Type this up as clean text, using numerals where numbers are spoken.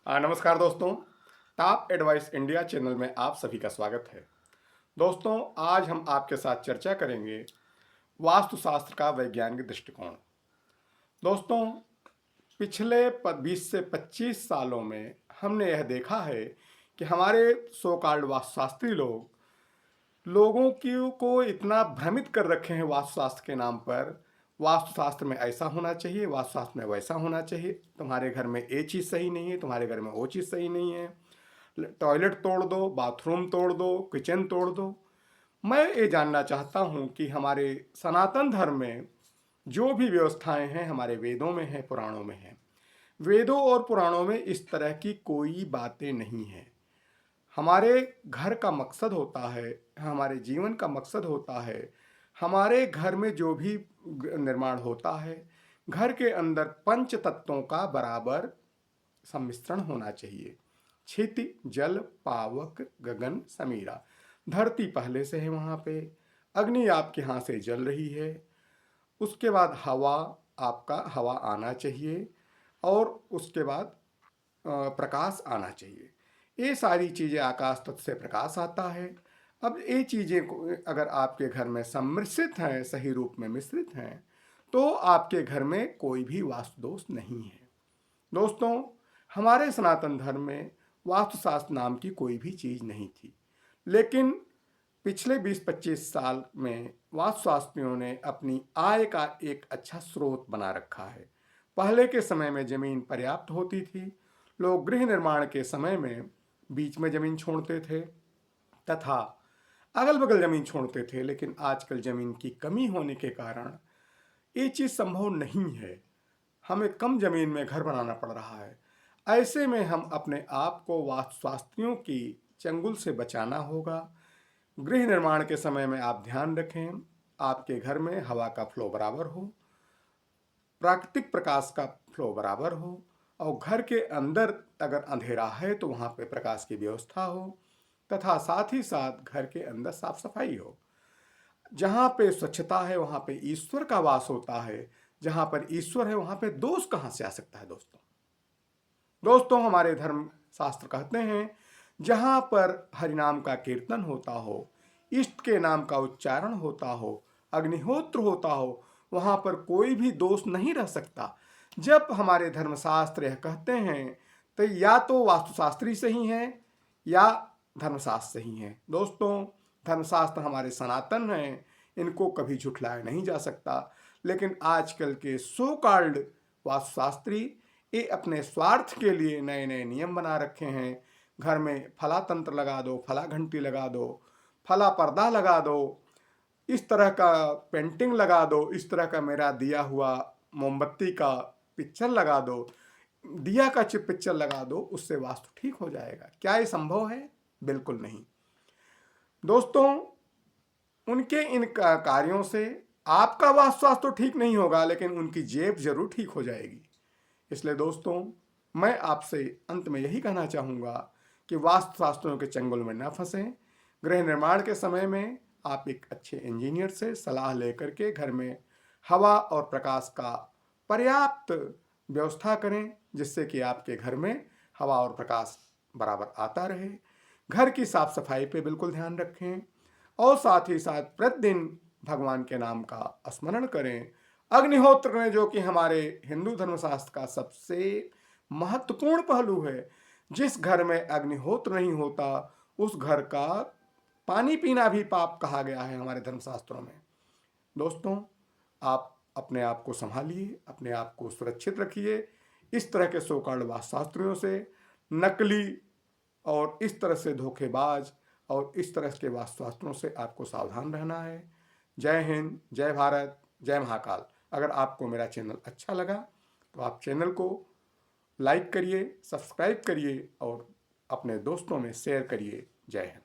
नमस्कार दोस्तों। Top advice India channel में आप सभी का स्वागत है। दोस्तों, आज हम आपके साथ चर्चा करेंगे वास्तुशास्त्र का वैज्ञानिक दृष्टिकोण। दोस्तों, पिछले 20 से 25 सालों में हमने यह देखा है कि हमारे सो कॉल्ड वास्तुशास्त्री लोगों की को इतना भ्रमित कर रखे हैं वास्तुशास्त्र के नाम पर। वास्तुशास्त्र में ऐसा होना चाहिए, वास्तुशास्त्र में वैसा होना चाहिए, तुम्हारे घर में ये चीज़ सही नहीं है, तुम्हारे घर में वो चीज़ सही नहीं है, टॉयलेट तोड़ दो, बाथरूम तोड़ दो, किचन तोड़ दो। मैं ये जानना चाहता हूँ कि हमारे सनातन धर्म में जो भी व्यवस्थाएं हैं हमारे वेदों में हैं, पुराणों में हैं। वेदों और पुराणों में इस तरह की कोई बातें नहीं हैं। हमारे घर का मकसद होता है, हमारे जीवन का मकसद होता है, हमारे घर में जो भी निर्माण होता है, घर के अंदर पंच तत्वों का बराबर सम्मिश्रण होना चाहिए। क्षिति, जल, पावक, गगन, समीरा। धरती पहले से है, वहाँ पे अग्नि आपके यहाँ से जल रही है, उसके बाद हवा आना चाहिए, और उसके बाद प्रकाश आना चाहिए। ये सारी चीज़ें आकाश तत्व से प्रकाश आता है। अब ये चीज़ें को अगर आपके घर में सम्मिश्रित हैं, सही रूप में मिश्रित हैं, तो आपके घर में कोई भी वास्तु दोष नहीं है। दोस्तों, हमारे सनातन धर्म में वास्तुशास्त्र नाम की कोई भी चीज़ नहीं थी, लेकिन पिछले 20-25 साल में वास्तुशास्त्रियों ने अपनी आय का एक अच्छा स्रोत बना रखा है। पहले के समय में ज़मीन पर्याप्त होती थी, लोग गृह निर्माण के समय में बीच में ज़मीन छोड़ते थे तथा अगल बगल ज़मीन छोड़ते थे, लेकिन आजकल ज़मीन की कमी होने के कारण ये चीज़ संभव नहीं है। हमें कम ज़मीन में घर बनाना पड़ रहा है। ऐसे में हम अपने आप को वास्तुशास्त्रियों की चंगुल से बचाना होगा। गृह निर्माण के समय में आप ध्यान रखें, आपके घर में हवा का फ्लो बराबर हो, प्राकृतिक प्रकाश का फ्लो बराबर हो, और घर के अंदर अगर अंधेरा है तो वहाँ पे प्रकाश की व्यवस्था हो, तथा साथ ही साथ घर के अंदर साफ सफाई हो। जहाँ पे स्वच्छता है वहाँ पे ईश्वर का वास होता है। जहाँ पर ईश्वर है वहाँ पे दोष कहाँ से आ सकता है। दोस्तों, हमारे धर्म शास्त्र कहते हैं, जहाँ पर हरिनाम का कीर्तन होता हो, इष्ट के नाम का उच्चारण होता हो, अग्निहोत्र होता हो, वहाँ पर कोई भी दोष नहीं रह सकता। जब हमारे धर्मशास्त्र यह कहते हैं तो या तो वास्तुशास्त्री सही हैं या धर्मशास्त्र सही हैं। दोस्तों, धर्मशास्त्र हमारे सनातन हैं, इनको कभी झुठलाया नहीं जा सकता। लेकिन आजकल के सो कॉल्ड वास्तुशास्त्री ये अपने स्वार्थ के लिए नए नए नियम बना रखे हैं। घर में फला तंत्र लगा दो, फला घंटी लगा दो, फला पर्दा लगा दो, इस तरह का पेंटिंग लगा दो, इस तरह का मेरा दिया हुआ मोमबत्ती का पिक्चर लगा दो, दिया का चिप पिक्चर लगा दो, उससे वास्तु ठीक हो जाएगा। क्या ये संभव है? बिल्कुल नहीं। दोस्तों, उनके इन कार्यों से आपका वास्तु तो ठीक नहीं होगा, लेकिन उनकी जेब जरूर ठीक हो जाएगी। इसलिए दोस्तों, मैं आपसे अंत में यही कहना चाहूँगा कि वास्तुशास्त्रों के चंगुल में न फंसें। गृह निर्माण के समय में आप एक अच्छे इंजीनियर से सलाह लेकर के घर में हवा और प्रकाश का पर्याप्त व्यवस्था करें, जिससे कि आपके घर में हवा और प्रकाश बराबर आता रहे। घर की साफ सफाई पे बिल्कुल ध्यान रखें, और साथ ही साथ प्रतिदिन भगवान के नाम का स्मरण करें। अग्निहोत्र करें, जो कि हमारे हिंदू धर्मशास्त्र का सबसे महत्वपूर्ण पहलू है। जिस घर में अग्निहोत्र नहीं होता उस घर का पानी पीना भी पाप कहा गया है हमारे धर्मशास्त्रों में। दोस्तों, आप अपने आप को संभालिए, अपने आप को सुरक्षित रखिए। इस तरह के सो कॉल्ड वास्तुशास्त्रियों से, नकली और इस तरह से धोखेबाज और इस तरह के वास्तुशास्त्रों से आपको सावधान रहना है। जय हिंद, जय भारत, जय महाकाल। अगर आपको मेरा चैनल अच्छा लगा तो आप चैनल को लाइक करिए, सब्सक्राइब करिए और अपने दोस्तों में शेयर करिए। जय हिंद।